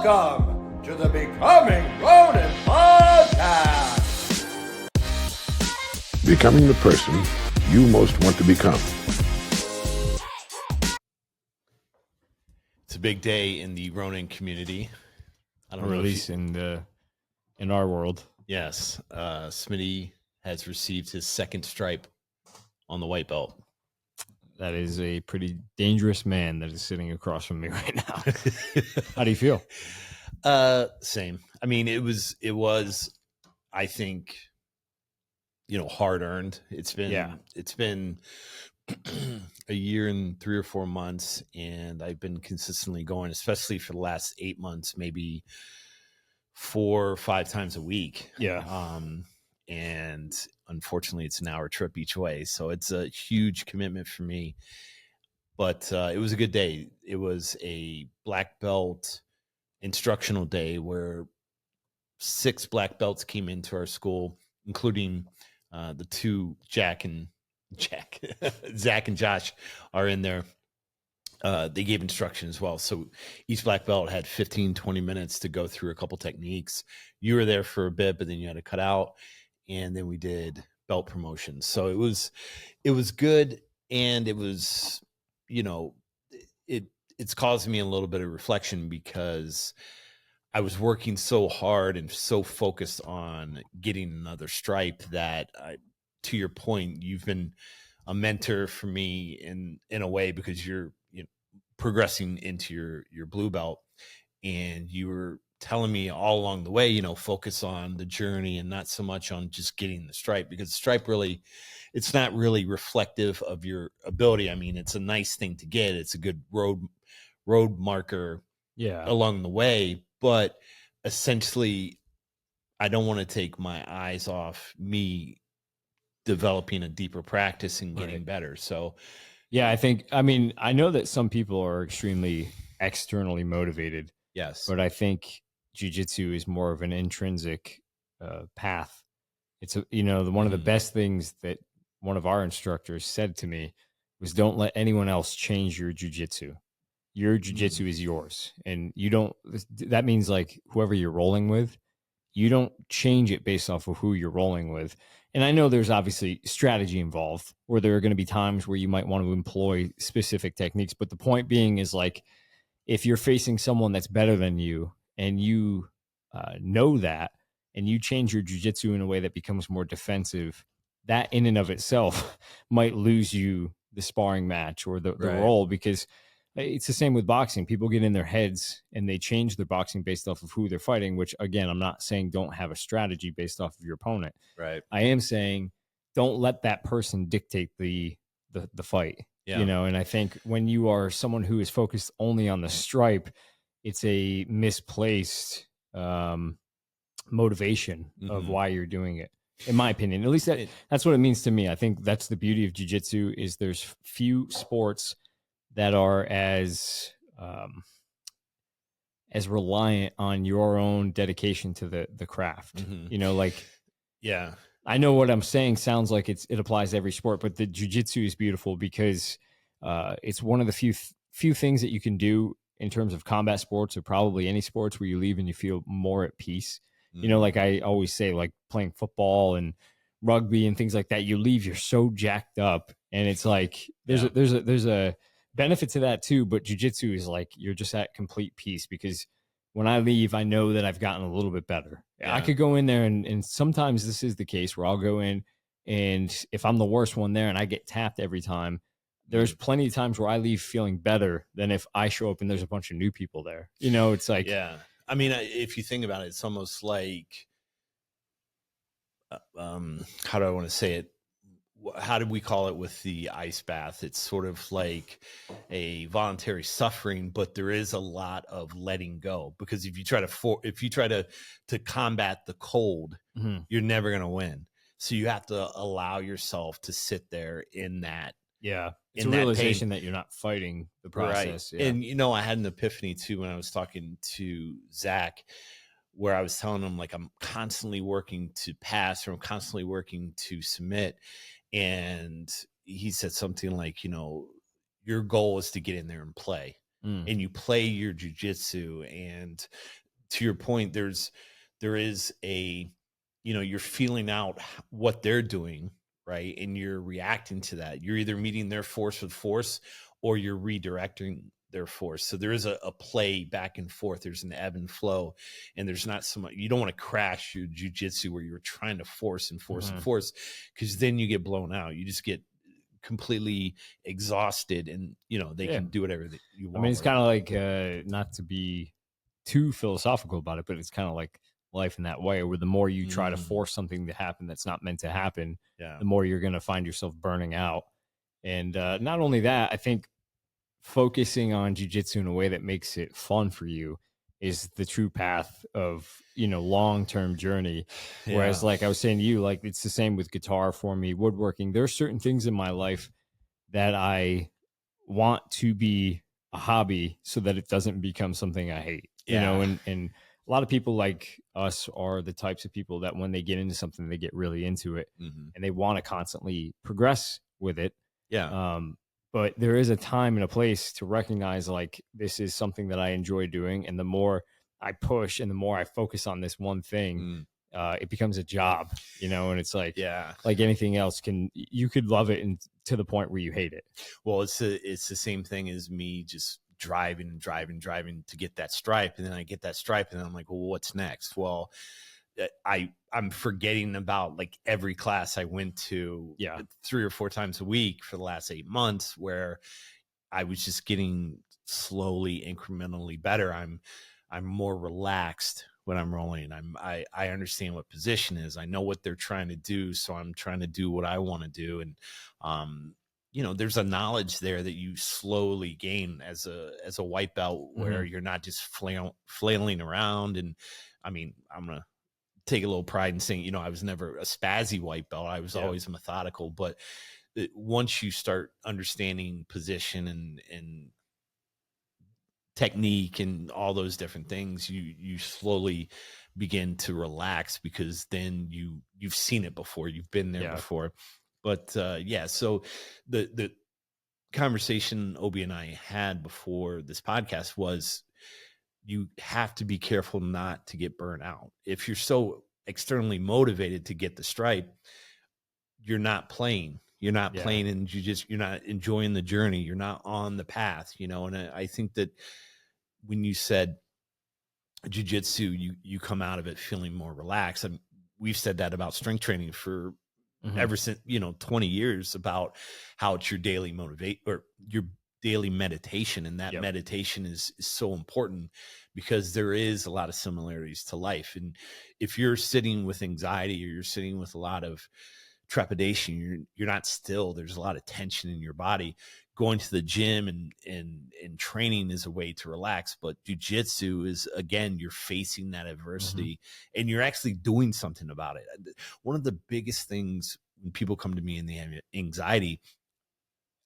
Welcome to the Becoming Ronin podcast. Becoming the person you most want to become. It's a big day in the Ronin community. I don't know, at least in our world. Yes, Smitty has received his second stripe on the white belt. That is a pretty dangerous man that is sitting across from me right now. How do you feel? Same. I mean, it was, I think, hard earned. It's been a year and 3 or 4 months, and I've been consistently going, especially for the last 8 months, maybe 4 or 5 times a week. Yeah. And unfortunately it's an hour trip each way. So it's a huge commitment for me, but it was a good day. It was a black belt instructional day where 6 black belts came into our school, including the 2 Zach and Josh are in there. They gave instruction as well. So each black belt had 15, 20 minutes to go through a couple techniques. You were there for a bit, but then you had to cut out. And then we did belt promotions. So it was good. And it was, it's caused me a little bit of reflection because I was working so hard and so focused on getting another stripe that to your point, you've been a mentor for me in a way, because you're progressing into your blue belt, and you were telling me all along the way, focus on the journey and not so much on just getting the stripe, because the stripe it's not really reflective of your ability. I mean, it's a nice thing to get. It's a good road marker along the way, but essentially I don't want to take my eyes off me developing a deeper practice and getting better. So yeah, I know that some people are extremely externally motivated. Yes. But I think jiu-jitsu is more of an intrinsic path. It's one of the best things that one of our instructors said to me was, don't let anyone else change your jiu-jitsu. Your jiu-jitsu is yours. And that means like whoever you're rolling with, you don't change it based off of who you're rolling with. And I know there's obviously strategy involved, where there are going to be times where you might want to employ specific techniques. But the point being is, like, if you're facing someone that's better than you and you know that, and you change your jiu-jitsu in a way that becomes more defensive, that in and of itself might lose you the sparring match or the role, because it's the same with boxing. People get in their heads and they change their boxing based off of who they're fighting, which, again, I'm not saying don't have a strategy based off of your opponent. Right. I am saying don't let that person dictate the fight. Yeah. And I think when you are someone who is focused only on the stripe, it's a misplaced motivation of why you're doing it, in my opinion. At least that's what it means to me. I think that's the beauty of jiu-jitsu, is there's few sports that are as reliant on your own dedication to the craft. Yeah. I know what I'm saying sounds like it applies to every sport, but the jiu-jitsu is beautiful because it's one of the few things that you can do in terms of combat sports, or probably any sports, where you leave and you feel more at peace. Like I always say, like playing football and rugby and things like that, you leave, you're so jacked up, and it's like there's a benefit to that too. But jiu-jitsu is like you're just at complete peace, because when I leave, I know that I've gotten a little bit better. Yeah. I could go in there, and sometimes this is the case where I'll go in, and if I'm the worst one there and I get tapped every time, there's plenty of times where I leave feeling better than if I show up and there's a bunch of new people there. It's like, yeah. I mean, if you think about it, it's almost like, how do I want to say it? How did we call it with the ice bath? It's sort of like a voluntary suffering, but there is a lot of letting go, because if you try to combat the cold, you're never going to win. So you have to allow yourself to sit there in that. Yeah. It's a realization that you're not fighting the process. Right. Yeah. And, I had an epiphany too, when I was talking to Zach, where I was telling him, like, I'm constantly working to pass, or I'm constantly working to submit. And he said something like, your goal is to get in there and play. Mm. and you play your jujitsu. And to your point, there is a, you're feeling out what they're doing, right? And you're reacting to that. You're either meeting their force with force, or you're redirecting their force. So there is a play back and forth. There's an ebb and flow, and there's not so much, you don't want to crash your jujitsu where you're trying to force and force and force, because then you get blown out. You just get completely exhausted, and they can do whatever you want. I mean, it's kind of like, not to be too philosophical about it, but it's kind of like life in that way, where the more you try to force something to happen that's not meant to happen, the more you're going to find yourself burning out. And not only that, I think focusing on jiu-jitsu in a way that makes it fun for you is the true path of, long-term journey. Whereas, like I was saying to you, like it's the same with guitar for me, woodworking. There are certain things in my life that I want to be a hobby so that it doesn't become something I hate, and a lot of people like us are the types of people that when they get into something, they get really into it, and they want to constantly progress with it. But there is a time and a place to recognize, like, this is something that I enjoy doing. And the more I push and the more I focus on this one thing, it becomes a job, and it's like, like anything else, you could love it to the point where you hate it. Well, it's the same thing as me just driving to get that stripe. And then I get that stripe, and then I'm like, well, what's next? Well, I'm forgetting about like every class I went to 3 or 4 times a week for the last 8 months, where I was just getting slowly, incrementally better. I'm more relaxed when I'm rolling. I understand what position is. I know what they're trying to do, so I'm trying to do what I want to do. And there's a knowledge there that you slowly gain as a white belt, where you're not just flailing around. And I mean, I'm gonna take a little pride in saying, I was never a spazzy white belt. I was always methodical. But once you start understanding position and technique and all those different things, you slowly begin to relax, because then you've seen it before, you've been there before. But so the conversation Obi and I had before this podcast was, you have to be careful not to get burnt out. If you're so externally motivated to get the stripe, you're not playing. You're not playing, and you're not enjoying the journey. You're not on the path, And I think that when you said jiu-jitsu, you come out of it feeling more relaxed. And we've said that about strength training for ever since, 20 years, about how it's your daily motivate or your daily meditation. And that meditation is so important, because there is a lot of similarities to life. And if you're sitting with anxiety, or you're sitting with a lot of trepidation, you're not still, there's a lot of tension in your body. Going to the gym and training is a way to relax, but jiu-jitsu is, again, you're facing that adversity and you're actually doing something about it. One of the biggest things when people come to me in the anxiety,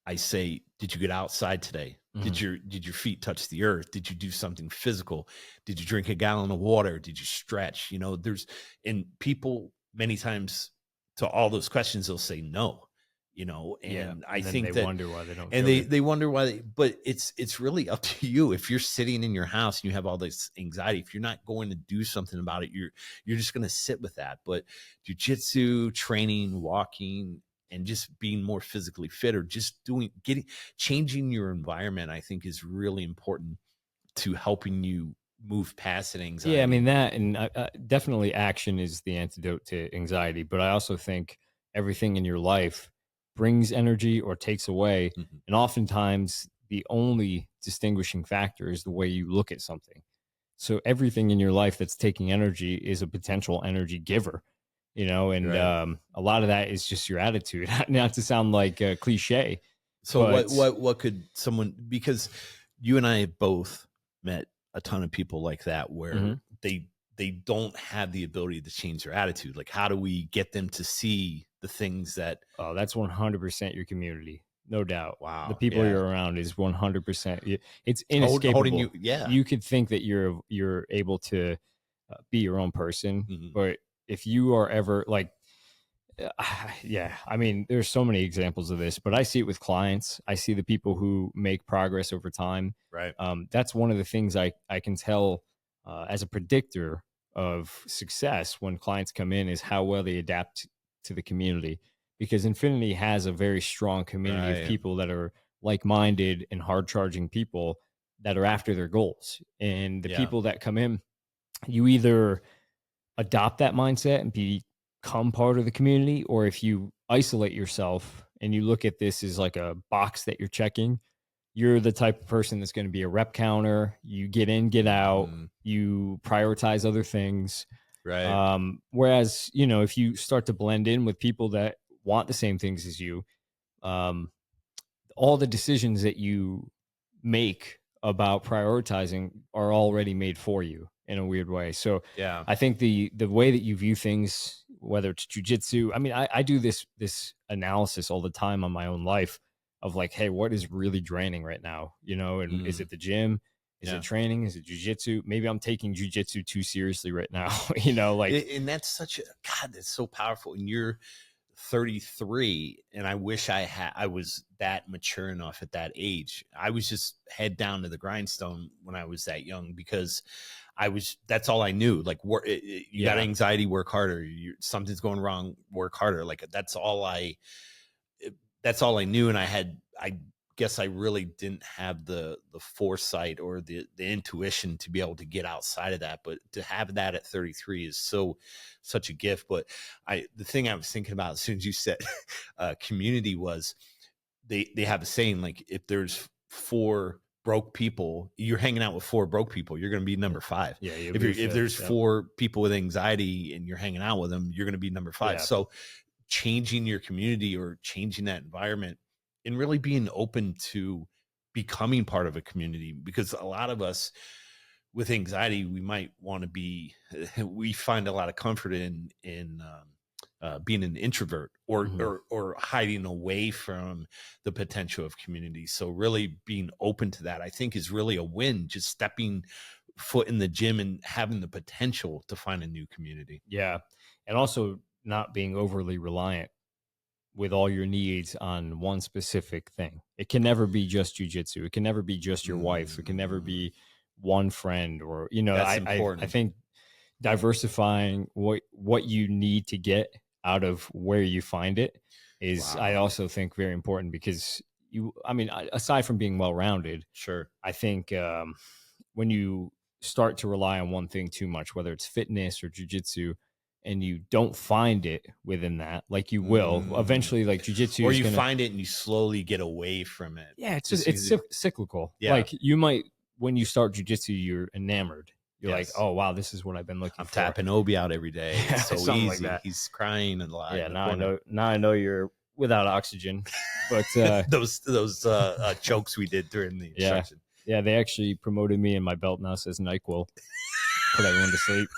I say, did you get outside today? Did your feet touch the earth? Did you do something physical? Did you drink a gallon of water? Did you stretch? And people many times, to all those questions, they'll say no, and I think they wonder why they don't. And they wonder why, but it's really up to you. If you're sitting in your house and you have all this anxiety, if you're not going to do something about it, you're just going to sit with that. But jiu-jitsu, training, walking, and just being more physically fit, or just changing your environment, I think is really important to helping you move past that anxiety. Yeah, I mean that, and definitely action is the antidote to anxiety. But I also think everything in your life brings energy or takes away, and oftentimes the only distinguishing factor is the way you look at something. So everything in your life that's taking energy is a potential energy giver. And Right. A lot of that is just your attitude. Not to sound like a cliche. So what could someone, because you and I have both met a ton of people like that, where they don't have the ability to change their attitude. Like, how do we get them to see the things that? Oh, that's 100% your community. No doubt. Wow. The people you're around is 100%. It's inescapable. Holding you, You could think that you're able to be your own person, but if you are ever, like, Yeah, I mean, there's so many examples of this, but I see it with clients. I see the people who make progress over time. Right. That's one of the things I can tell as a predictor of success when clients come in is how well they adapt to the community. Because Infinity has a very strong community of Right. people that are like-minded and hard-charging people that are after their goals. And the Yeah. people that come in, you either adopt that mindset and become part of the community, or if you isolate yourself and you look at this as like a box that you're checking, you're the type of person that's going to be a rep counter. You get in, get out, you prioritize other things. Right. Whereas, you know, if you start to blend in with people that want the same things as you, all the decisions that you make about prioritizing are already made for you in a weird way. So Yeah. I think the way that you view things, whether it's jujitsu, I mean, I do this analysis all the time on my own life of like, hey, what is really draining right now? You know, and is it the gym? Is Yeah. it training? Is it jujitsu? Maybe I'm taking jujitsu too seriously right now. You know, like, And that's such a God, that's so powerful. And you're 33, and I wish I was that mature enough at that age. I was just head down to the grindstone when I was that young, because that's all I knew. Like, you got anxiety, work harder. Something's going wrong, work harder. Like, that's all I knew. And I guess I really didn't have the foresight or the intuition to be able to get outside of that. But to have that at 33 is such a gift. But the thing I was thinking about as soon as you said community was, they have a saying, like, if there's 4 broke people, you're hanging out with 4 broke people, you're going to be number 5. Yeah, If there's 4 people with anxiety and you're hanging out with them, you're going to be number 5. Yeah. So changing your community or changing that environment and really being open to becoming part of a community, because a lot of us with anxiety, we might want to be, we find a lot of comfort in being an introvert or hiding away from the potential of community. So really being open to that, I think, is really a win. Just stepping foot in the gym and having the potential to find a new community. Yeah. And also not being overly reliant with all your needs on one specific thing. It can never be just jujitsu. It can never be just your wife. It can never be one friend, or, you know, That's important. I think diversifying what you need to get out of where you find it is, I also think, very important, because I mean, aside from being well-rounded, Sure, I think when you start to rely on one thing too much, whether it's fitness or jujitsu, and you don't find it within that, like you will eventually, like jujitsu, or you find it and you slowly get away from it. Yeah, it's cyclical. Yeah. Like, you might, when you start jujitsu, you're enamored. You're like, oh wow, this is what I've been looking for. I'm tapping Obi out every day. It's so Something easy. like that. He's crying a lot. Yeah, now I know you're without oxygen. But those jokes we did during the instruction. Yeah, they actually promoted me, and my belt now says NyQuil. Put everyone to sleep.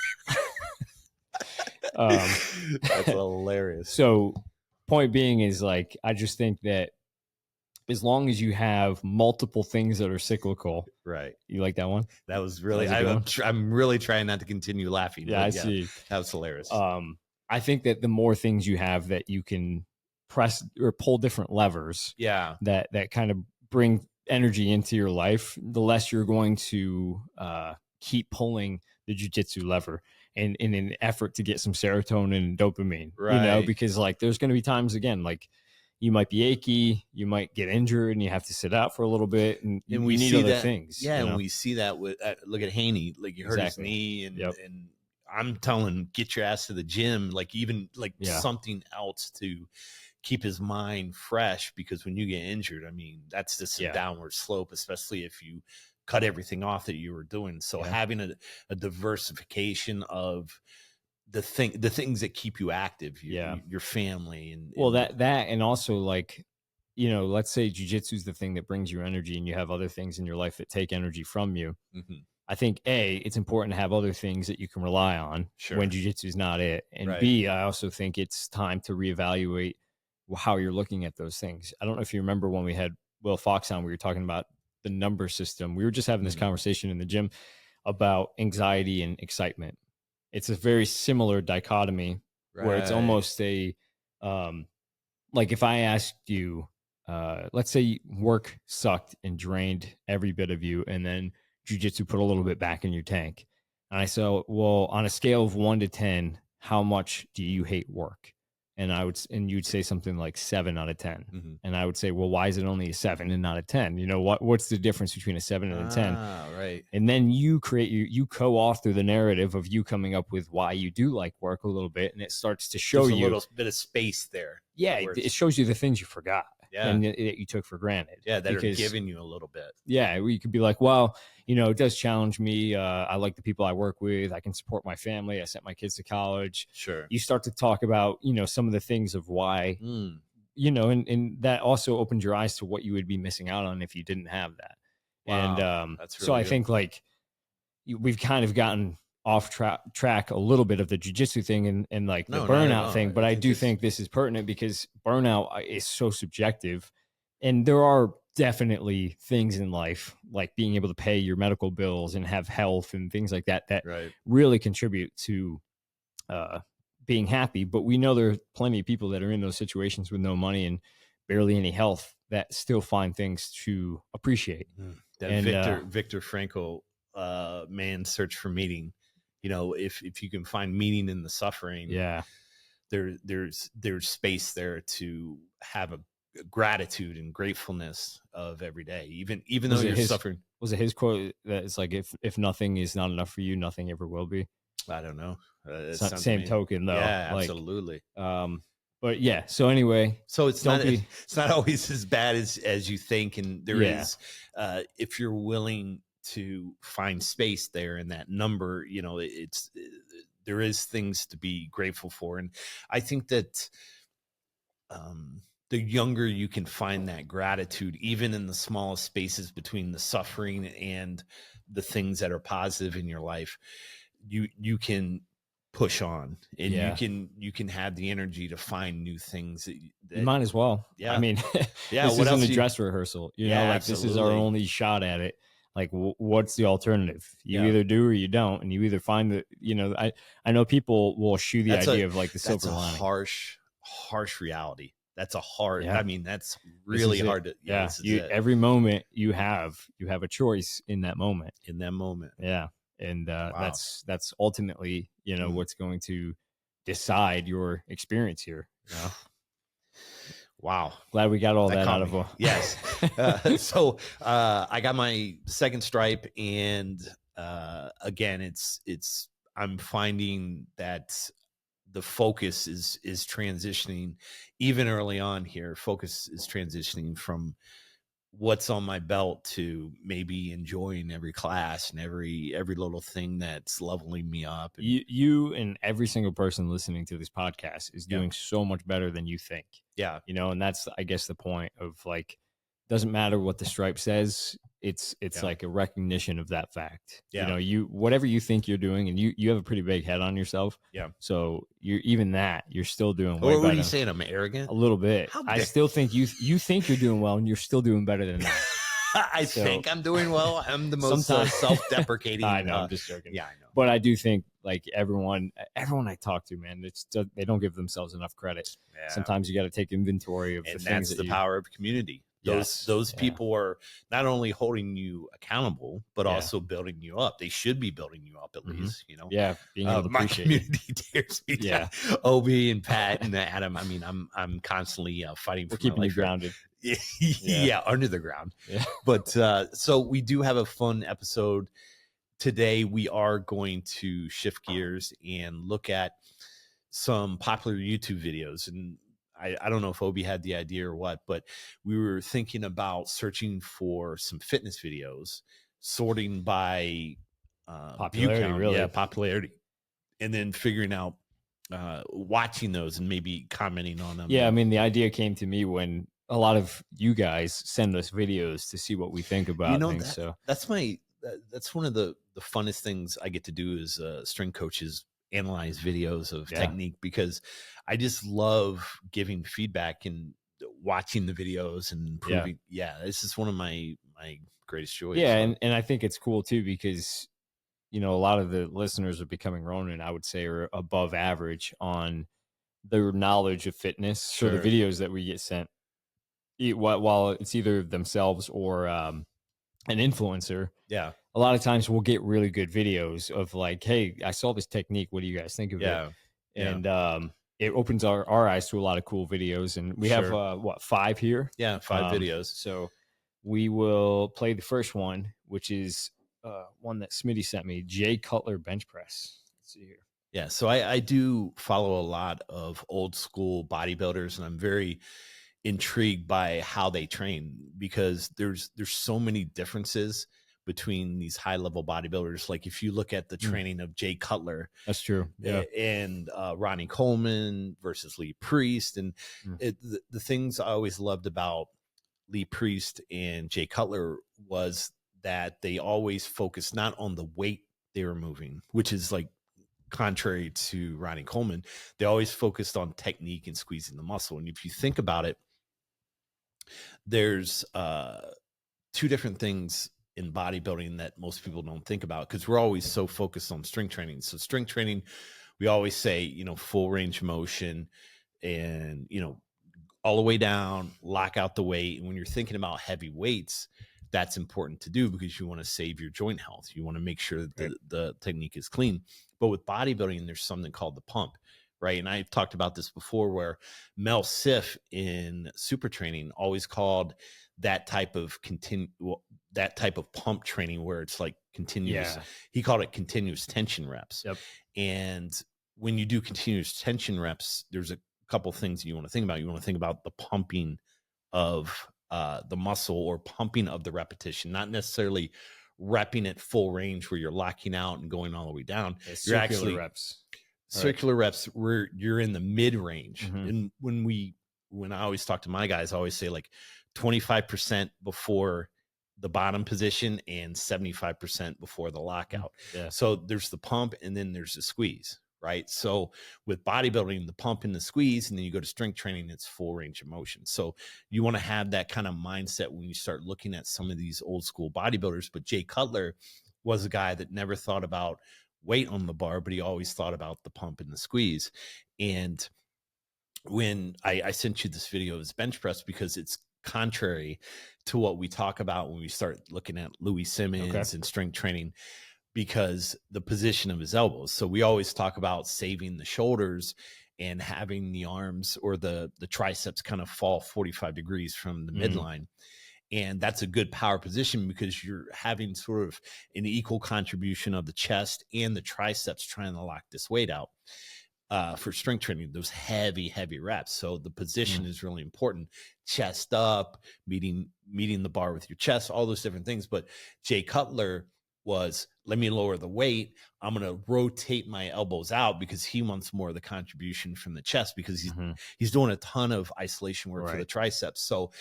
That's hilarious. So point being is, like, I just think that as long as you have multiple things that are cyclical, right? You like that one? That was really. I'm really trying not to continue laughing. Yeah, I see. That was hilarious. I think that the more things you have that you can press or pull different levers, that kind of bring energy into your life, the less you're going to keep pulling the jujitsu lever in an effort to get some serotonin and dopamine, right? You know, because, like, there's going to be times, again, like, you might be achy, you might get injured, and you have to sit out for a little bit, and we need other things. Yeah, and we see that with look at Haney, like, you hurt his knee, and I'm telling him, get your ass to the gym, like, even like something else to keep his mind fresh, because when you get injured, I mean, that's just a downward slope, especially if you cut everything off that you were doing. So having a diversification of the things that keep you active, your family, and that and also, like, you know, let's say jiu-jitsu is the thing that brings you energy, and you have other things in your life that take energy from you. I think it's important to have other things that you can rely on when jiu-jitsu is not it, and B, I also think it's time to reevaluate how you're looking at those things. I don't know if you remember when we had Will Fox on, we were talking about the number system. We were just having this conversation in the gym about anxiety and excitement. It's a very similar dichotomy where it's almost a Like if I asked you, let's say work sucked and drained every bit of you, and then jujitsu put a little bit back in your tank. And I said, well, on a scale of 1 to 10, how much do you hate work? And and you'd say something like 7 out of 10. Mm-hmm. And I would say, well, why is it only a 7 and not a 10? You know, what's the difference between a 7 and a 10? Right. And then you co-author the narrative of you coming up with why you do like work a little bit. And it starts to show There's you a little bit of space there. yeah, it shows you the things you forgot and that you took for granted. Yeah, that are giving you a little bit. Yeah, you could be like, well, you know, it does challenge me. I like the people I work with. I can support my family. I sent my kids to college. Sure. You start to talk about, you know, some of the things of why, you know, and that also opens your eyes to what you would be missing out on if you didn't have that. Wow, And that's really so I good. think like we've kind of gotten off track a little bit of the jiu-jitsu thing and like the burnout thing, but I do think this is pertinent because burnout is so subjective, and there are definitely things in life like being able to pay your medical bills and have health and things like that really contribute to being happy. But we know there are plenty of people that are in those situations with no money and barely any health that still find things to appreciate. That Viktor Frankl man's search for meaning. You know, if you can find meaning in the suffering, there's space there to have a gratitude and gratefulness of every day, even though you're suffering. Was it his quote that it's like if nothing is not enough for you, nothing ever will be? I don't know. Same token though. Yeah, absolutely. But yeah. So anyway, so it's not always as bad as you think, and there is if you're willing to find space there in that number, you know, there is things to be grateful for. And I think that the younger you can find that gratitude, even in the smallest spaces between the suffering and the things that are positive in your life, you can push on, and you can have the energy to find new things that you might as well. Yeah. I mean, this isn't a dress rehersal, you know, like absolutely. This is our only shot at it. Like, what's the alternative? You either do or you don't, and you either find that, you know, I know people will shoe the idea of like the silver lining. Harsh reality. That's a hard. I mean, that's really hard to. Every moment you have a choice in that moment. Yeah, and wow. That's ultimately, you know, what's going to decide your experience here. You know? Wow. Glad we got all that out of them. Yes. So I got my second stripe, and again, I'm finding that the focus is transitioning even early on here. Focus is transitioning from what's on my belt to maybe enjoying every class and every little thing that's leveling me up. And you and every single person listening to this podcast is doing so much better than you think. Yeah. You know, and that's, I guess, the point of like, doesn't matter what the stripe says. It's like a recognition of that fact. Yeah. You know, whatever you think you're doing, and you have a pretty big head on yourself. Yeah. So you're still doing way better. What are better. you saying? I'm arrogant? A little bit. I still think you think you're doing well, and you're still doing better than that. I think I'm doing well. I'm the most self-deprecating. I know. I'm just joking. Yeah, I know. But I do think like everyone I talk to, man, they don't give themselves enough credit. Yeah. Sometimes you got to take inventory of the things. That's the power of community. Those people are not only holding you accountable, but also building you up. They should be building you up at least, you know. Yeah, being able to my community tears me down. Obi and Pat and Adam. I mean, I'm constantly fighting for keeping you grounded. Yeah, under the ground. Yeah. But so we do have a fun episode today. We are going to shift gears and look at some popular YouTube videos. And I don't know if Obi had the idea or what, but we were thinking about searching for some fitness videos, sorting by popularity, view count, really. Popularity, and then figuring out watching those and maybe commenting on them. Yeah, I mean, the idea came to me when a lot of you guys send us videos to see what we think about things. That's one of the funnest things I get to do is strength coaches analyze videos of technique, because I just love giving feedback and watching the videos and improving. Yeah, this is one of my greatest joys. Yeah, and I think it's cool too, because you know, a lot of the listeners of Becoming Ronin, I would say, are above average on their knowledge of fitness. So the Sure. videos that we get sent, while it's either themselves or an influencer, Yeah. a lot of times we'll get really good videos of like, hey, I saw this technique. What do you guys think of it? Yeah. And it opens our eyes to a lot of cool videos. And we have, Sure. 5 here? Yeah. 5 videos. So we will play the first one, which is one that Smitty sent me, Jay Cutler bench press. Let's see here. Yeah. So I do follow a lot of old school bodybuilders, and I'm very intrigued by how they train, because there's so many differences between these high level bodybuilders. Like if you look at the training of Jay Cutler, That's true. Yeah. and Ronnie Coleman versus Lee Priest, and the things I always loved about Lee Priest and Jay Cutler was that they always focused not on the weight they were moving, which is like contrary to Ronnie Coleman. They always focused on technique and squeezing the muscle. And if you think about it, there's 2 different things in bodybuilding that most people don't think about, because we're always so focused on strength training. So strength training, we always say, you know, full range of motion, and, you know, all the way down, lock out the weight. And when you're thinking about heavy weights, that's important to do, because you want to save your joint health. You want to make sure that the technique is clean. But with bodybuilding, there's something called the pump, right? And I've talked about this before, where Mel Siff in super training always called that type of pump training, where it's like continuous. Yeah. He called it continuous tension reps. Yep. And when you do continuous tension reps, there's a couple things you want to think about. You want to think about the pumping of the muscle, or pumping of the repetition, not necessarily repping at full range where you're locking out and going all the way down. You're actually reps. Circular reps where you're in the mid range. And when I always talk to my guys, I always say like 25% before the bottom position and 75% before the lockout. Yeah. So there's the pump, and then there's the squeeze, right? So with bodybuilding, the pump and the squeeze, and then you go to strength training, it's full range of motion. So you want to have that kind of mindset when you start looking at some of these old school bodybuilders. But Jay Cutler was a guy that never thought about weight on the bar, but he always thought about the pump and the squeeze. And when I sent you this video of his bench press, because it's contrary to what we talk about when we start looking at Louis Simmons and strength training, because the position of his elbows. So we always talk about saving the shoulders and having the arms or the triceps kind of fall 45 degrees from the midline. And that's a good power position, because you're having sort of an equal contribution of the chest and the triceps trying to lock this weight out. For strength training, those heavy reps. So the position is really important. Chest up, meeting the bar with your chest, all those different things. But Jay Cutler was, let me lower the weight. I'm going to rotate my elbows out, because he wants more of the contribution from the chest, because he's doing a ton of isolation work for the triceps. So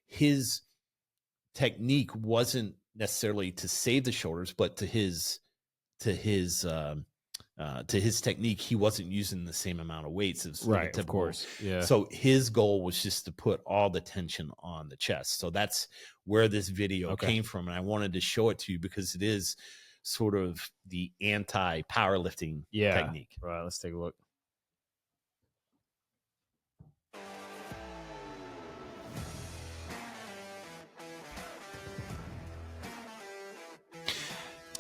his technique wasn't necessarily to save the shoulders, but to his technique, he wasn't using the same amount of weights as Right, of course. Yeah. So his goal was just to put all the tension on the chest. So that's where this video came from. And I wanted to show it to you, because it is sort of the anti-powerlifting technique. Right. Let's take a look.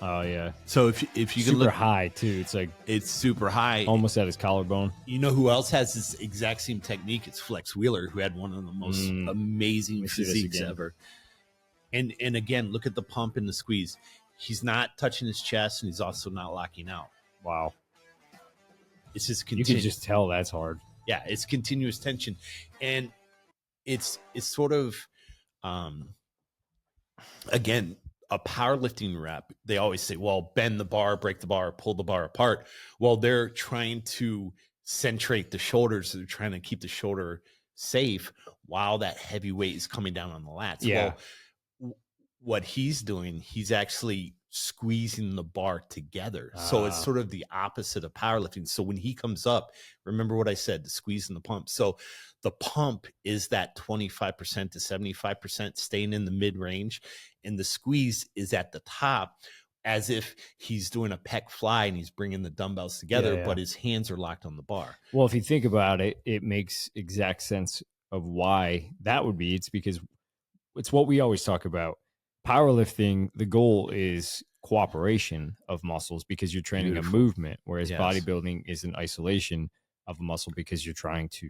Oh yeah. So if you can super look high too, it's like it's super high, almost at his collarbone. You know who else has this exact same technique? It's Flex Wheeler, who had one of the most amazing physiques ever. And again, look at the pump and the squeeze. He's not touching his chest, and he's also not locking out. Wow. It's just you can just tell that's hard. Yeah, it's continuous tension, and it's sort of again, a powerlifting rep. They always say, well, bend the bar, break the bar, pull the bar apart. Well, they're trying to centrate the shoulders. They're trying to keep the shoulder safe while that heavy weight is coming down on the lats. Yeah. Well, what he's doing, he's actually squeezing the bar together. So it's sort of the opposite of powerlifting. So when he comes up, remember what I said, the squeeze and the pump. So the pump is that 25% to 75% staying in the mid range, and the squeeze is at the top, as if he's doing a pec fly and he's bringing the dumbbells together, but his hands are locked on the bar. Well, if you think about it, it makes exact sense of why that would be. It's because it's what we always talk about. Powerlifting, the goal is cooperation of muscles because you're training a movement, whereas bodybuilding is an isolation of a muscle because you're trying to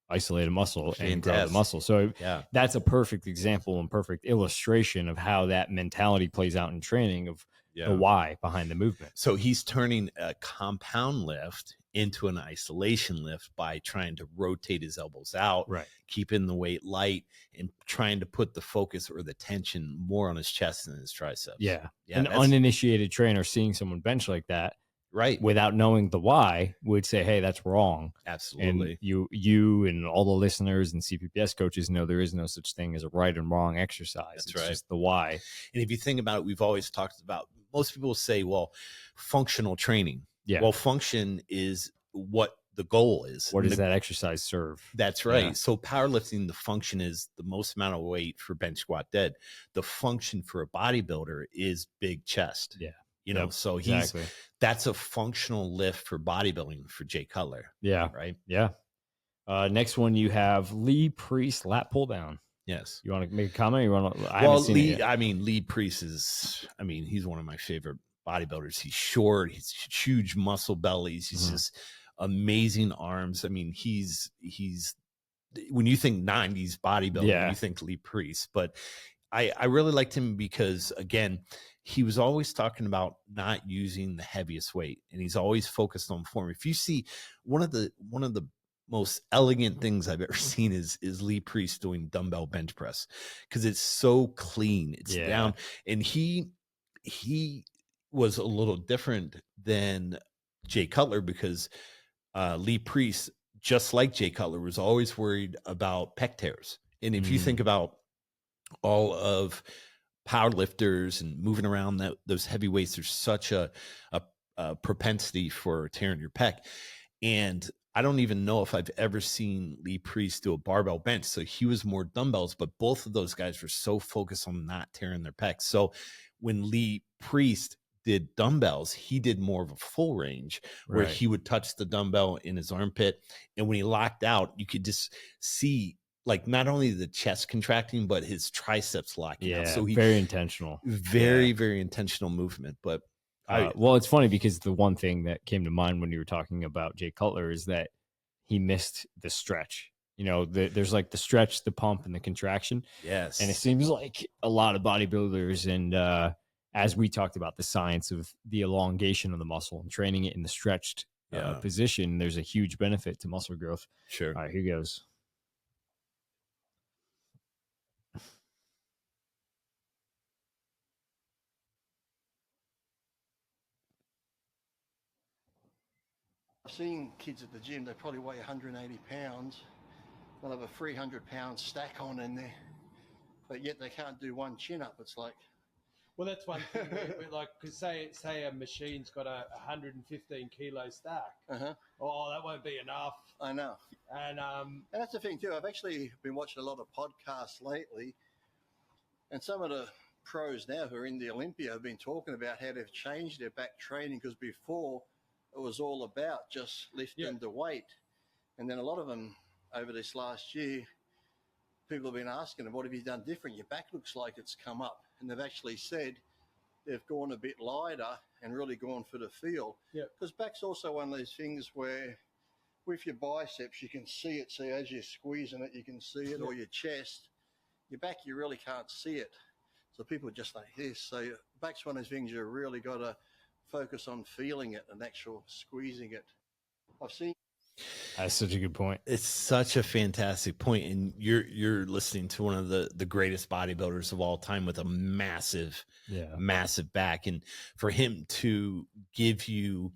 isolate a muscle and grow the muscle. So that's a perfect example and perfect illustration of how that mentality plays out in training of the why behind the movement. So he's turning a compound lift into an isolation lift by trying to rotate his elbows out, keeping the weight light, and trying to put the focus or the tension more on his chest than his triceps. An uninitiated trainer seeing someone bench like that, without knowing the why, would say, hey, that's wrong. Absolutely. And you and all the listeners and CPPS coaches know there is no such thing as a right and wrong exercise. It's just the why. And if you think about it, we've always talked about, most people say, well, functional training. Well, function is what the goal is. What does that exercise serve? That's right. So powerlifting, the function is the most amount of weight for bench, squat, dead. The function for a bodybuilder is big chest. You know, so that's a functional lift for bodybuilding for Jay Cutler. Right. Next one, you have Lee Priest lat pull down. Yes. You want to make a comment? You want to? Well, Lee Priest is, he's one of my favorite bodybuilders. He's short. He's huge muscle bellies. He's just amazing arms. He's when you think 90s bodybuilding, you think Lee Priest, but I really liked him because, again, he was always talking about not using the heaviest weight, and he's always focused on form. If you see one of the most elegant things I've ever seen is Lee Priest doing dumbbell bench press, because it's so clean. It's down, and he was a little different than Jay Cutler because Lee Priest, just like Jay Cutler, was always worried about pec tears. And if you think about all of powerlifters and moving around those heavy weights, there's such a propensity for tearing your pec. And I don't even know if I've ever seen Lee Priest do a barbell bench. So he was more dumbbells, but both of those guys were so focused on not tearing their pecs. So when Lee Priest did dumbbells, he did more of a full range where he would touch the dumbbell in his armpit. And when he locked out, you could just see, like, not only the chest contracting, but his triceps locking out. So very intentional, very intentional movement. But well, it's funny because the one thing that came to mind when you were talking about Jay Cutler is that he missed the stretch. You know, there's like the stretch, the pump, and the contraction. Yes. And it seems like a lot of bodybuilders, and as we talked about the science of the elongation of the muscle and training it in the stretched position, there's a huge benefit to muscle growth. Sure. All right, here goes. I've seen kids at the gym, they probably weigh 180 pounds. They'll have a 300-pound stack on in there, but yet they can't do one chin-up. It's like... Well, that's one thing. We're like, because say a machine's got a 115 kilo stack. Oh, that won't be enough. I know. And that's the thing too. I've actually been watching a lot of podcasts lately, and some of the pros now who are in the Olympia have been talking about how they've changed their back training, because before it was all about just lifting the weight. And then a lot of them over this last year, people have been asking them, what have you done different? Your back looks like it's come up. And they've actually said they've gone a bit lighter and really gone for the feel. Because back's also one of those things where with your biceps, you can see it. So as you're squeezing it, you can see it, or your chest. Your back, you really can't see it. So people are just like this. So your back's one of those things you really got to focus on feeling it and actual squeezing it. I've seen. That's such a good point. It's such a fantastic point. And you're listening to one of the greatest bodybuilders of all time with a massive back. And for him to give you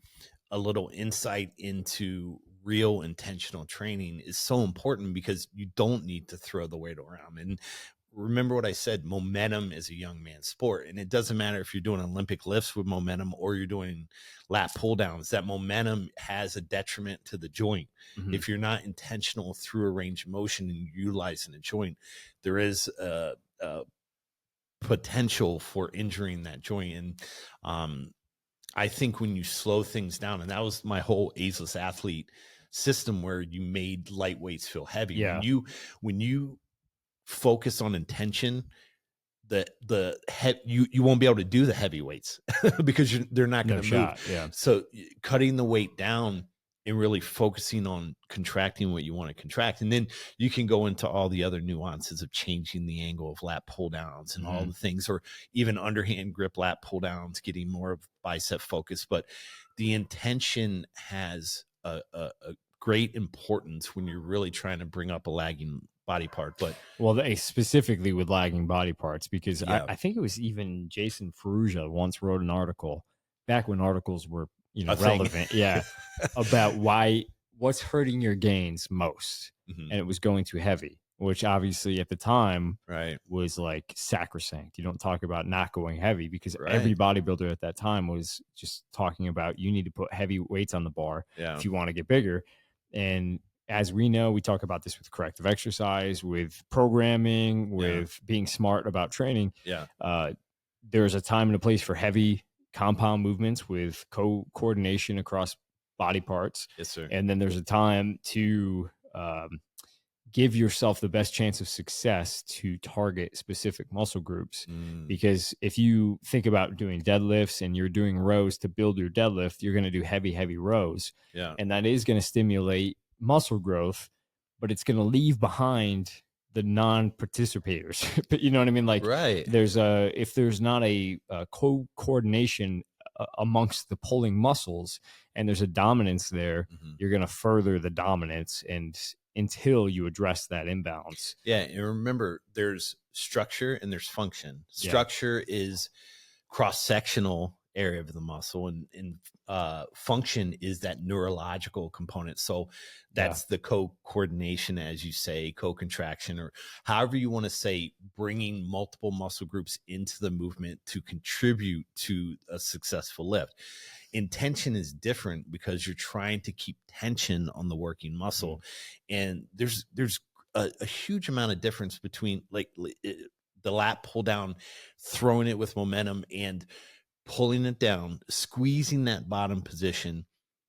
a little insight into real intentional training is so important, because you don't need to throw the weight around. And remember what I said, momentum is a young man's sport. And it doesn't matter if you're doing Olympic lifts with momentum or you're doing lat pull downs, that momentum has a detriment to the joint. If you're not intentional through a range of motion and utilizing a joint, there is a potential for injuring that joint. And I think when you slow things down, and that was my whole ageless athlete system, where you made lightweights feel heavy. Yeah. When you focus on intention, you won't be able to do the heavyweights because they're not going to move. Yeah. So cutting the weight down and really focusing on contracting what you want to contract. And then you can go into all the other nuances of changing the angle of lat pull downs and all the things, or even underhand grip lat pull downs, getting more of bicep focus. But the intention has a great importance when you're really trying to bring up a lagging body part. But they specifically with lagging body parts, because Yeah. I think it was even Jason Ferrugia once wrote an article back when articles were, A thing. relevant. Yeah. About what's hurting your gains most. And it was going too heavy, which obviously at the time Right. was like sacrosanct. You don't talk about not going heavy, because Right. every bodybuilder at that time was just talking about, you need to put heavy weights on the bar Yeah. if you want to get bigger. And as we know, we talk about this with corrective exercise, with programming, with being smart about training. Yeah. There's a time and a place for heavy compound movements with coordination across body parts. Yes, sir. And then there's a time to give yourself the best chance of success to target specific muscle groups. Because if you think about doing deadlifts and you're doing rows to build your deadlift, you're going to do heavy rows. Yeah. And that is going to stimulate muscle growth, but it's going to leave behind the non-participators. But you know what I mean? Like, Right. if there's not a coordination amongst the pulling muscles, and there's a dominance there, you're going to further the dominance, and until you address that imbalance. Yeah. And remember, there's structure and there's function. Structure is cross-sectional area of the muscle, and function is that neurological component. So that's the coordination, as you say, co-contraction, or however you want to say, bringing multiple muscle groups into the movement to contribute to a successful lift. Intention is different because you're trying to keep tension on the working muscle. And there's a huge amount of difference between the lat pull down, throwing it with momentum, and pulling it down, squeezing that bottom position,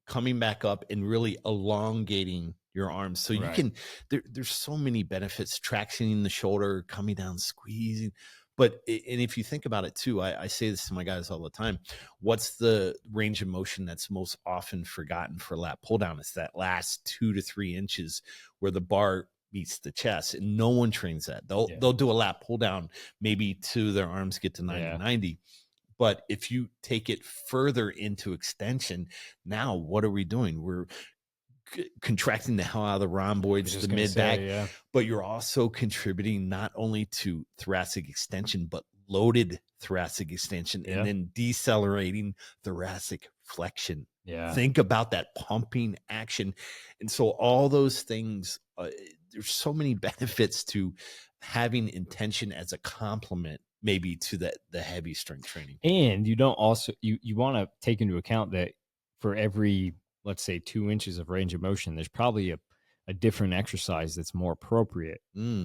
coming back up, and really elongating your arms. So you can, there's so many benefits, tractioning the shoulder, coming down, squeezing. But, and if you think about it too, I say this to my guys all the time, what's the range of motion that's most often forgotten for lat pull down? It's that last 2 to 3 inches where the bar meets the chest, and no one trains that. They'll do a lat pull down, maybe to their arms get to 90. But if you take it further into extension, now what are we doing? We're contracting the hell out of the rhomboids, the mid back, but you're also contributing not only to thoracic extension, but loaded thoracic extension, and then decelerating thoracic flexion. Think about that pumping action. And so all those things, there's so many benefits to having intention as a complement, maybe, to the heavy strength training. And you don't also, you want to take into account that for every, let's say, 2 inches of range of motion, there's probably a different exercise that's more appropriate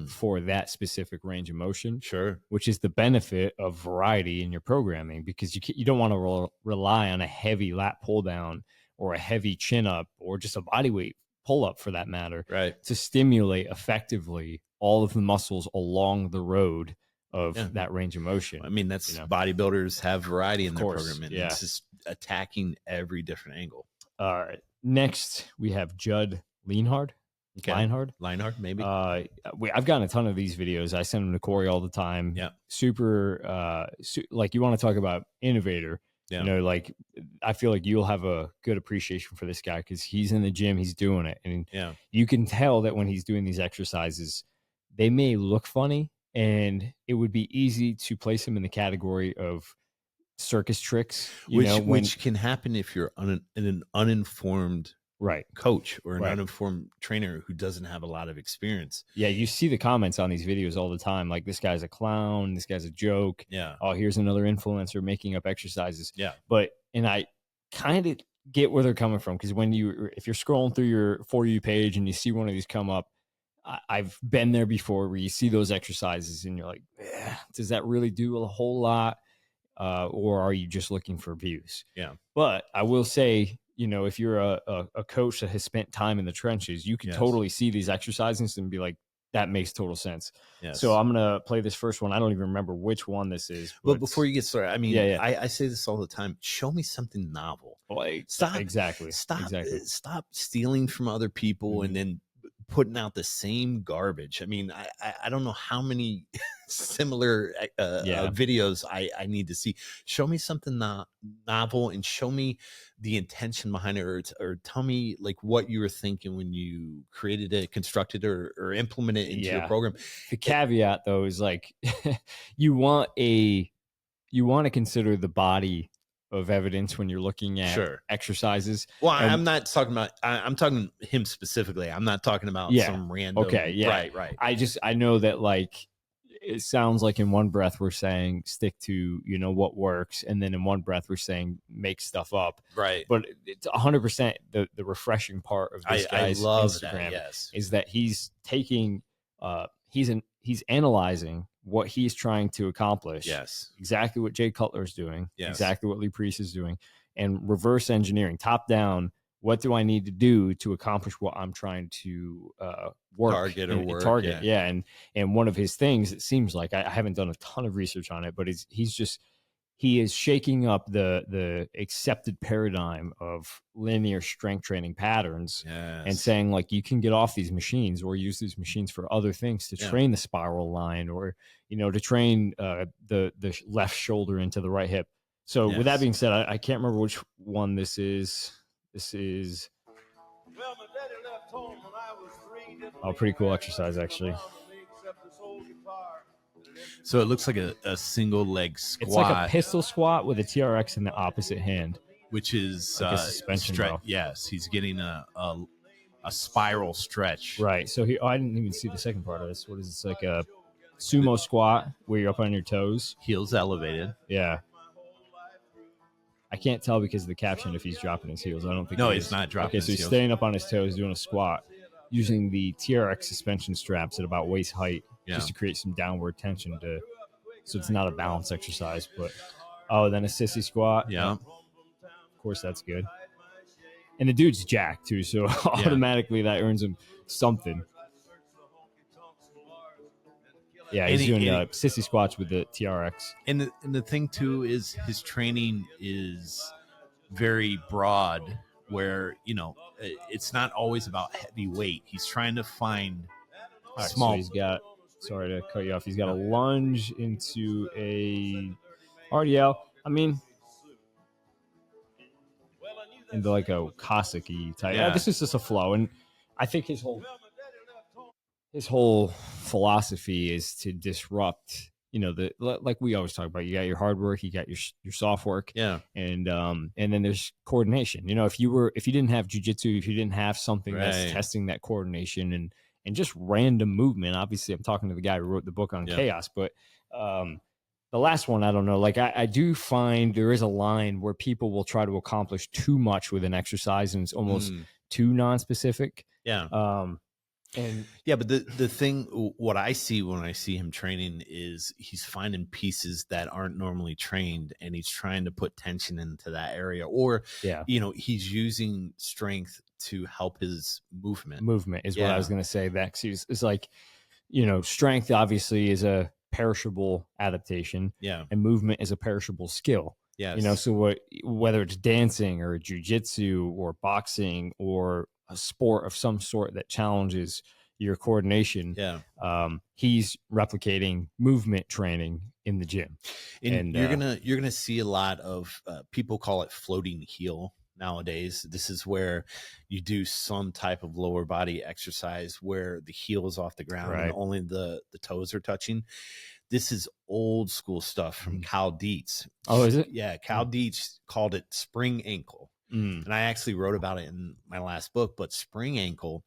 for that specific range of motion. Sure. Which is the benefit of variety in your programming, because you don't want to rely on a heavy lat pull down or a heavy chin up or just a body weight pull up, for that matter, to stimulate effectively all of the muscles along the road of that range of motion. I mean, that's bodybuilders have variety in their program, and it's just attacking every different angle. All right. Next, we have Judd Lienhard. Lienhard, maybe. I've gotten a ton of these videos. I send them to Corey all the time. Yeah. Super, like, you want to talk about innovator. Yeah. You know, like, I feel like you'll have a good appreciation for this guy because he's in the gym, he's doing it. And you can tell that when he's doing these exercises, they may look funny, and it would be easy to place him in the category of circus tricks, which can happen if you're an uninformed coach or an uninformed trainer who doesn't have a lot of experience. Yeah, you see the comments on these videos all the time, like, this guy's a clown, this guy's a joke. Yeah. Oh, here's another influencer making up exercises. Yeah. And I kind of get where they're coming from, because if you're scrolling through your For You page and you see one of these come up, I've been there before where you see those exercises and you're like, does that really do a whole lot? Or are you just looking for views? Yeah. But I will say, if you're a coach that has spent time in the trenches, you can totally see these exercises and be like, that makes total sense. Yes. So I'm going to play this first one. I don't even remember which one this is. But before you get started, I mean, I say this all the time. Show me something novel. Stop stealing from other people and then putting out the same garbage. I mean, I don't know how many similar videos I need to see. Show me something novel and show me the intention behind it, or tell me like what you were thinking when you created it, constructed or implemented it into your program. The caveat though is like you want to consider the body of evidence when you're looking at exercises. Well, I'm not talking about, I'm talking him specifically. I'm not talking about some random. Okay. Yeah. Right. I know that like, it sounds like in one breath we're saying stick to, what works. And then in one breath we're saying make stuff up. Right. But it's 100% the refreshing part of this guy's Instagram is that he's taking, he's analyzing what he's trying to accomplish. Yes. Exactly what Jay Cutler is doing. Yes. Exactly what Lee Priest is doing. And reverse engineering, top down, what do I need to do to accomplish what I'm trying to target? Yeah. And one of his things, it seems like, I haven't done a ton of research on it, but he is shaking up the accepted paradigm of linear strength training patterns and saying like, you can get off these machines or use these machines for other things to train the spiral line or, to train the left shoulder into the right hip. So with that being said, I can't remember which one this is. This is pretty cool exercise actually. So it looks like a single leg squat. It's like a pistol squat with a TRX in the opposite hand, which is like a suspension. Yes, he's getting a spiral stretch. Right. So I didn't even see the second part of this. What is this? Like a sumo squat where you're up on your toes, heels elevated. Yeah. I can't tell because of the caption if he's dropping his heels. I don't think he's not dropping his heels. Okay, so he's staying up on his toes doing a squat using the TRX suspension straps at about waist height just to create some downward tension so it's not a balance exercise. But then a sissy squat. Yeah. Of course that's good. And the dude's jacked too, so automatically that earns him something. Yeah, he's doing sissy squats with the TRX. And the thing too is his training is very broad, where it's not always about heavy weight. He's trying to find small. So he's got. Sorry to cut you off. He's got a lunge into a RDL. I mean, into like a Cossack-y type. Yeah, this is just a flow, and I think his whole philosophy is to disrupt, like we always talk about. You got your hard work, you got your soft work, and then there's coordination. If you didn't have jiu-jitsu, if you didn't have something that's testing that coordination and just random movement. Obviously, I'm talking to the guy who wrote the book on chaos, but the last one, I don't know. Like I do find there is a line where people will try to accomplish too much with an exercise, and it's almost too non-specific. Yeah. But the thing, what I see when I see him training is he's finding pieces that aren't normally trained, and he's trying to put tension into that area, or he's using strength to help his movement. Movement is what I was going to say. That it's like, strength obviously is a perishable adaptation, and movement is a perishable skill. Yes. So whether it's dancing or jiu-jitsu or boxing or a sport of some sort that challenges your coordination, he's replicating movement training in the gym. And you're gonna see a lot of people call it floating heel nowadays. This is where you do some type of lower body exercise where the heel is off the ground and only the toes are touching. This is old school stuff from Cal Dietz. Oh, is it? Yeah, Cal Dietz called it spring ankle. And I actually wrote about it in my last book, but spring ankle,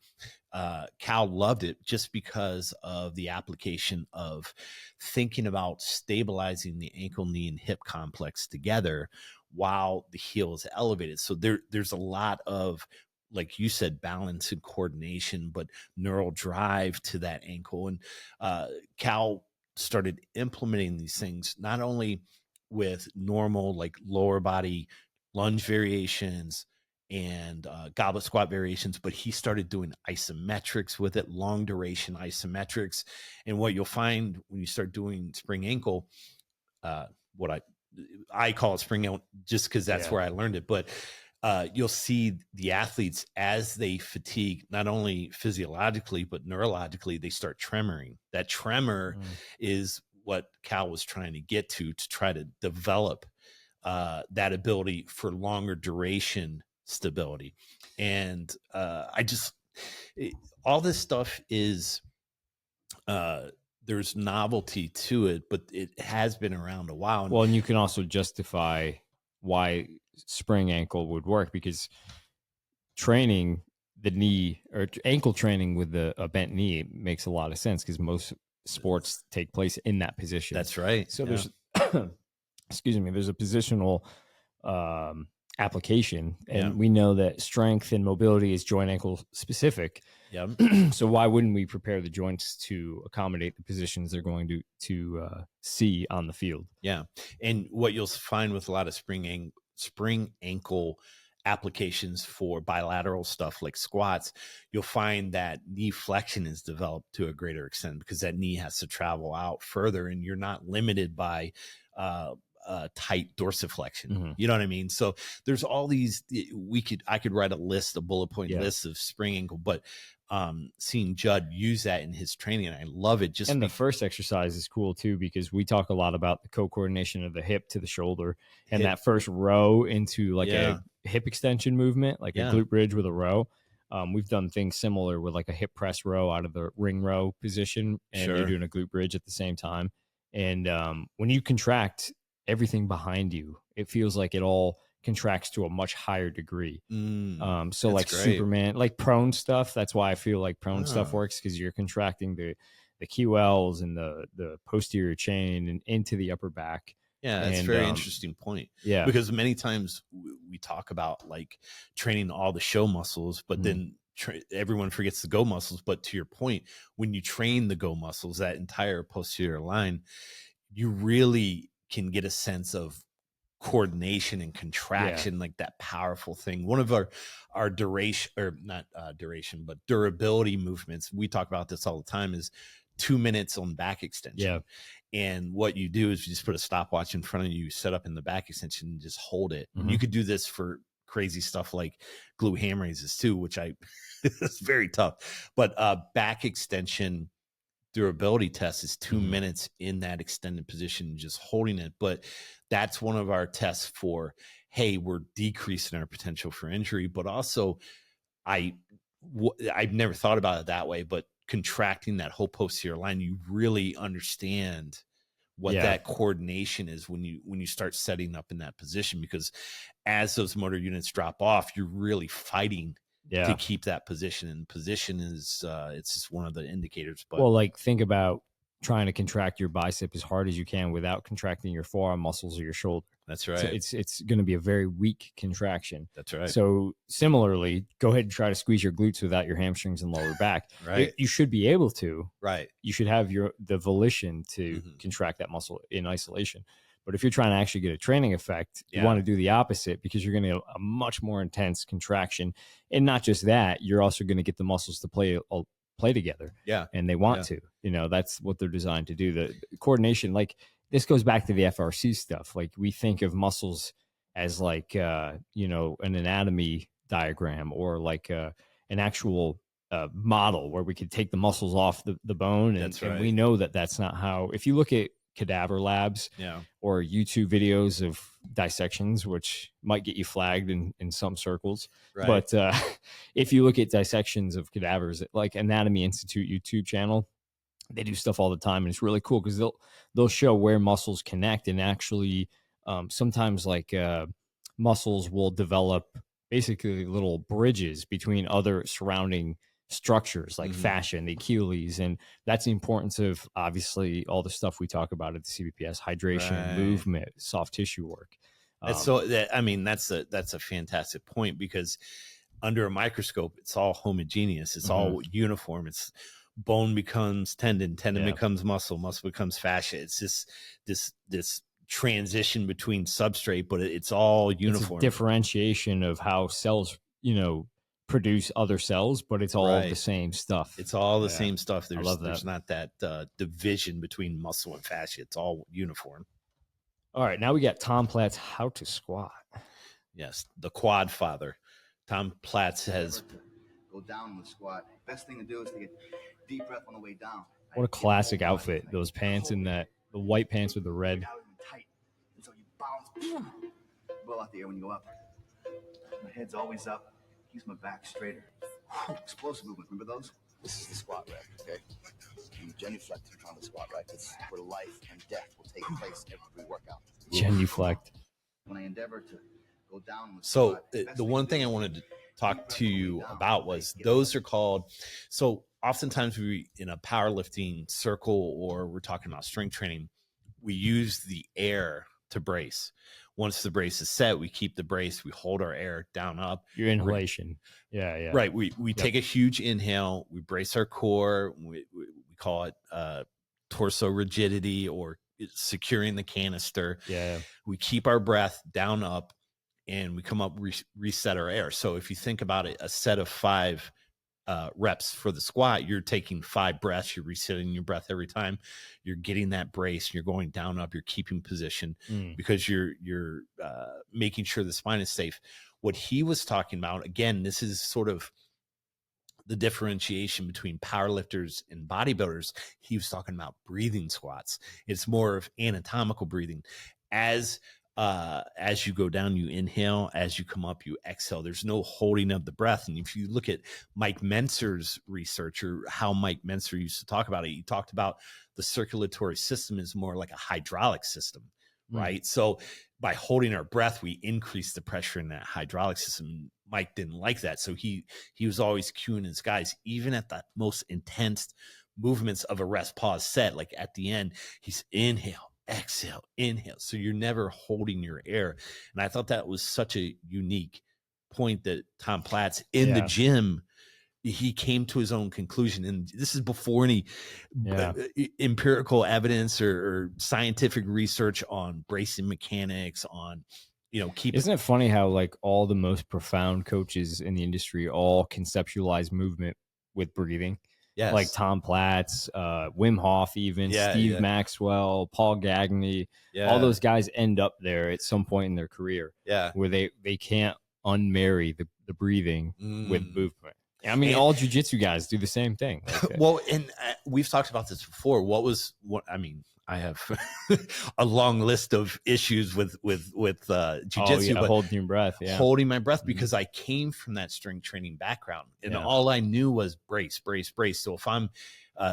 Cal loved it just because of the application of thinking about stabilizing the ankle, knee, and hip complex together while the heel is elevated. So there's a lot of like you said, balance and coordination, but neural drive to that ankle. And Cal started implementing these things, not only with normal, like lower body lunge variations and goblet squat variations, but he started doing isometrics with it, long duration isometrics. And what you'll find when you start doing spring ankle, what I call it spring ankle just because that's where I learned it, but you'll see the athletes as they fatigue, not only physiologically, but neurologically, they start tremoring. That tremor is what Cal was trying to get to try to develop that ability for longer duration stability. And all this stuff is, there's novelty to it, but it has been around a while. Well, and you can also justify why spring ankle would work, because training the knee or ankle training with a bent knee makes a lot of sense, because most sports take place in that position. That's right. So there's, excuse me, there's a positional application, and we know that strength and mobility is joint ankle specific. So why wouldn't we prepare the joints to accommodate the positions they're going to see on the field? Yeah. And what you'll find with a lot of spring ankle applications for bilateral stuff like squats, you'll find that knee flexion is developed to a greater extent, because that knee has to travel out further, and you're not limited by tight dorsiflexion. You know what I mean? So there's all these, I could write a bullet point list of spring ankle, but seeing Judd use that in his training, and I love it. The first exercise is cool too, because we talk a lot about the co-coordination of the hip to the shoulder, and that first row into like a hip extension movement, like a glute bridge with a row. We've done things similar with like a hip press row out of the ring row position, and you're doing a glute bridge at the same time. And when you contract everything behind you, it feels like it all contracts to a much higher degree. So like great. Superman, like prone stuff. That's why I feel like prone stuff works, because you're contracting the QLs and the posterior chain and into the upper back. Yeah, that's a very interesting point. Yeah, because many times we talk about like training all the show muscles, but then everyone forgets the go muscles. But to your point, when you train the go muscles, that entire posterior line, you really can get a sense of coordination and contraction, like that powerful thing. One of our duration, or not duration, but durability movements, we talk about this all the time, is 2 minutes on back extension. And what you do is you just put a stopwatch in front of you, set up in the back extension, and just hold it. And you could do this for crazy stuff like glute ham raises too, which it's very tough. But back extension durability test is 2 minutes in that extended position, just holding it. But that's one of our tests for, hey, we're decreasing our potential for injury. But also, I've never thought about it that way, but contracting that whole posterior line, you really understand what that coordination is when you start setting up in that position, because as those motor units drop off, you're really fighting to keep that position. And position is it's just one of the indicators. But like, think about trying to contract your bicep as hard as you can without contracting your forearm muscles or your shoulder. That's right. So it's going to be a very weak contraction. That's right. So similarly, go ahead and try to squeeze your glutes without your hamstrings and lower back. Right. You should be able to. Right. You should have the volition to contract that muscle in isolation. But if you're trying to actually get a training effect, you want to do the opposite, because you're going to get a much more intense contraction. And not just that, you're also going to get the muscles to play together. Yeah. And they want to, that's what they're designed to do. The coordination, like, this goes back to the FRC stuff. Like, we think of muscles as like, an anatomy diagram, or like an actual model where we could take the muscles off the bone. And we know that that's not how, if you look at cadaver labs or YouTube videos of dissections, which might get you flagged in some circles. Right. But if you look at dissections of cadavers, like Anatomy Institute YouTube channel, they do stuff all the time. And it's really cool, because they'll show where muscles connect, and actually sometimes like muscles will develop basically little bridges between other surrounding structures, like fascia and the Achilles. And that's the importance of, obviously, all the stuff we talk about at the CBPS: hydration, movement, soft tissue work. That's a fantastic point, because under a microscope, it's all homogeneous. It's all uniform. It's bone becomes tendon, tendon becomes muscle, muscle becomes fascia. It's just this transition between substrate, but it's all uniform. It's a differentiation of how cells, produce other cells, but it's all the same stuff. It's all the same stuff. There's not that division between muscle and fascia. It's all uniform. All right, now we got Tom Platt's How to Squat. Yes, the quad father. Tom Platz has go down in the squat. Best thing to do is to get deep breath on the way down. What a classic outfit. Those pants and the white pants with the red. Tight. And so you bounce, blow out the air when you go up. My head's always up. Keeps my back straighter. Explosive movement. Remember those? This is the squat rep, okay? You genuflect on the squat, right? It's where life and death will take place every workout. Genuflect. When I endeavor to go down with so the one thing I wanted to talk to you about was those are called, so oftentimes we in a powerlifting circle or we're talking about strength training, we use the air to brace. Once the brace is set, we keep the brace, we hold our air down up. Your inhalation. Yeah. Right. We take a huge inhale, we brace our core, we call it torso rigidity or securing the canister. Yeah. We keep our breath down up and we come up, reset our air. So if you think about it, a set of 5 reps for the squat, you're taking 5 breaths, you're resetting your breath every time, you're getting that brace, you're going down up, you're keeping position because you're making sure the spine is safe. What he was talking about, again, this is sort of the differentiation between powerlifters and bodybuilders. He was talking about breathing squats. It's more of anatomical breathing. As you go down, you inhale. As you come up, you exhale. There's no holding of the breath. And if you look at Mike Mentzer's research or how Mike Mentzer used to talk about it, he talked about the circulatory system is more like a hydraulic system, right? So by holding our breath, we increase the pressure in that hydraulic system. Mike didn't like that. So he was always cueing his guys, even at the most intense movements of a rest, pause, set, like at the end, he's inhale, exhale, inhale. So you're never holding your air. And I thought that was such a unique point that Tom Platz in the gym, he came to his own conclusion. And this is before any empirical evidence or scientific research on bracing mechanics, on, Isn't it funny how like all the most profound coaches in the industry all conceptualize movement with breathing? Yes. Like Tom Platz, Wim Hof, even Steve Maxwell, Paul Gagné, all those guys end up there at some point in their career, where they can't unmarry the breathing with movement. I mean, all jiu-jitsu guys do the same thing. Like, well, and we've talked about this before. I have a long list of issues with jiu-jitsu, but holding your breath, holding my breath, because I came from that strength training background, and all I knew was brace, brace, brace. So if I'm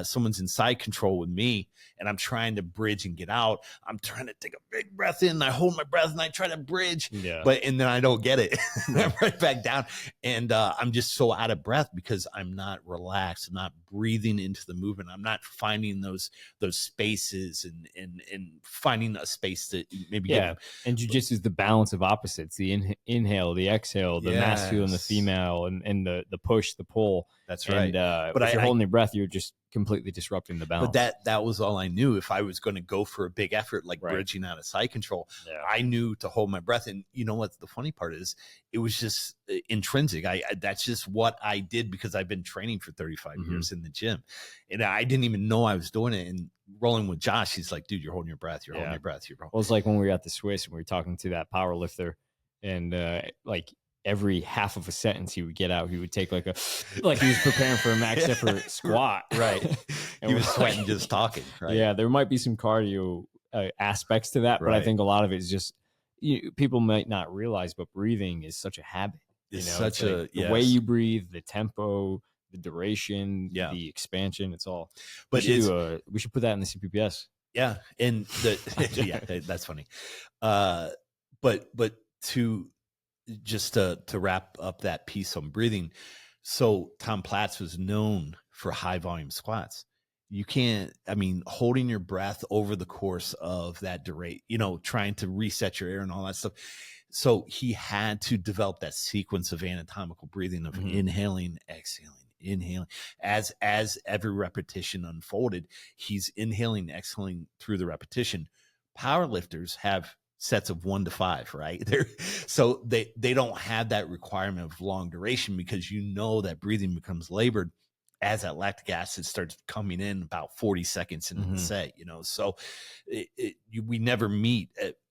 someone's in side control with me and I'm trying to bridge and get out, I'm trying to take a big breath in, I hold my breath and I try to bridge, and then I don't get it. I'm right back down, and I'm just so out of breath because I'm not relaxed. I'm not breathing into the movement. I'm not finding those spaces and finding a space to maybe get. And jiu-jitsu is the balance of opposites: the inhale, the exhale, the masculine and the female, and the push, the pull. That's right. And but if you're holding your breath, you're just completely disrupting the balance. But that was all I knew. If I was going to go for a big effort, like bridging out of side control, I knew to hold my breath. And you know what the funny part is? It was just intrinsic. That's just what I did because I've been training for 35 years in the gym, and I didn't even know I was doing it. And rolling with Josh, he's like, "Dude, you're holding your breath. You're holding your breath. You're." Well, it's like when we were at the Swiss and we were talking to that power lifter, and like every half of a sentence he would get out, he would take like he was preparing for a max effort squat. Right. And he was sweating just talking. Right. Yeah. There might be some cardio aspects to that, but I think a lot of it is just, people might not realize, but breathing is such a habit. It's such the way you breathe, the tempo, the duration, the expansion, it's all. But we should put that in the CPPS. Yeah. And that's funny. But to wrap up that piece on breathing. So Tom Platz was known for high volume squats. You can't, holding your breath over the course of that duration, trying to reset your air and all that stuff. So he had to develop that sequence of anatomical breathing of inhaling, exhaling. As every repetition unfolded, he's inhaling, exhaling through the repetition. Powerlifters have sets of 1 to 5, right? So they don't have that requirement of long duration, because that breathing becomes labored as that lactic acid starts coming in about 40 seconds into the set, So we never meet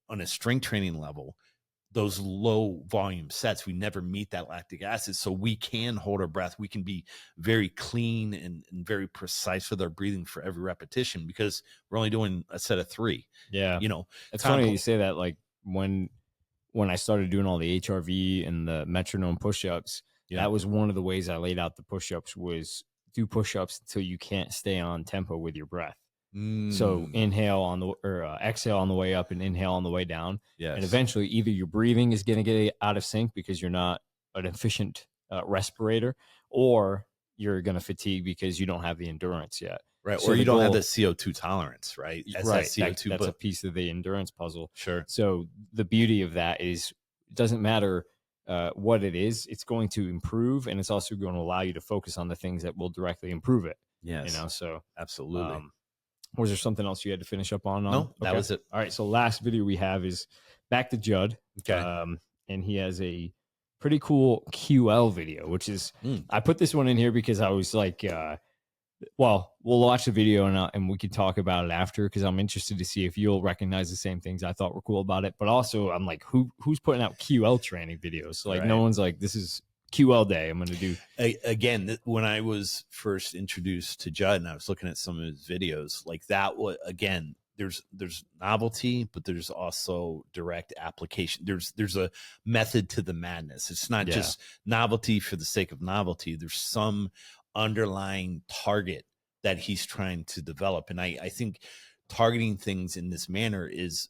on a strength training level those low volume sets. We never meet that lactic acid, so we can hold our breath. We can be very clean and very precise with our breathing for every repetition, because we're only doing a set of 3. Yeah, it's funny you say that. Like when I started doing all the HRV and the metronome push-ups, that was one of the ways I laid out the push-ups, was do push-ups until you can't stay on tempo with your breath. So inhale on the exhale on the way up and inhale on the way down. Yes. And eventually either your breathing is going to get out of sync because you're not an efficient respirator, or you're going to fatigue because you don't have the endurance yet. Right. So or you don't have the CO2 tolerance, right? Right. That's a piece of the endurance puzzle. Sure. So the beauty of that is it doesn't matter what it is, it's going to improve, and it's also going to allow you to focus on the things that will directly improve it. Yes. So absolutely. Was there something else you had to finish up on? No, that was it. All right. So last video we have is back to Judd. Okay. And he has a pretty cool QL video, which is, I put this one in here because I was like, well, we'll watch the video and we can talk about it after, because I'm interested to see if you'll recognize the same things I thought were cool about it. But also I'm like, who's putting out QL training videos? So like no one's like, this is QL day. I'm going to do again. When I was first introduced to Judd and I was looking at some of his videos, like that was, again, there's novelty, but there's also direct application. There's a method to the madness. It's not just novelty for the sake of novelty. There's some underlying target that he's trying to develop. And I think targeting things in this manner is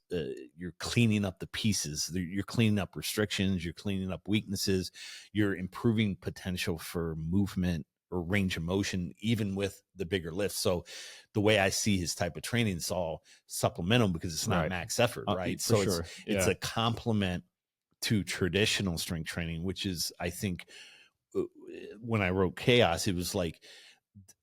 you're cleaning up the pieces. You're cleaning up restrictions. You're cleaning up weaknesses. You're improving potential for movement or range of motion, even with the bigger lifts. So the way I see his type of training is all supplemental, because it's not max effort, right? So it's a complement to traditional strength training, which is, I think, when I wrote Chaos, it was like,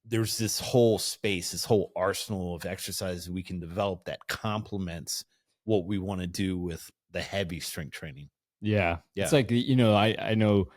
there's this whole space, this whole arsenal of exercises we can develop that complements what we want to do with the heavy strength training. Yeah. It's like, I know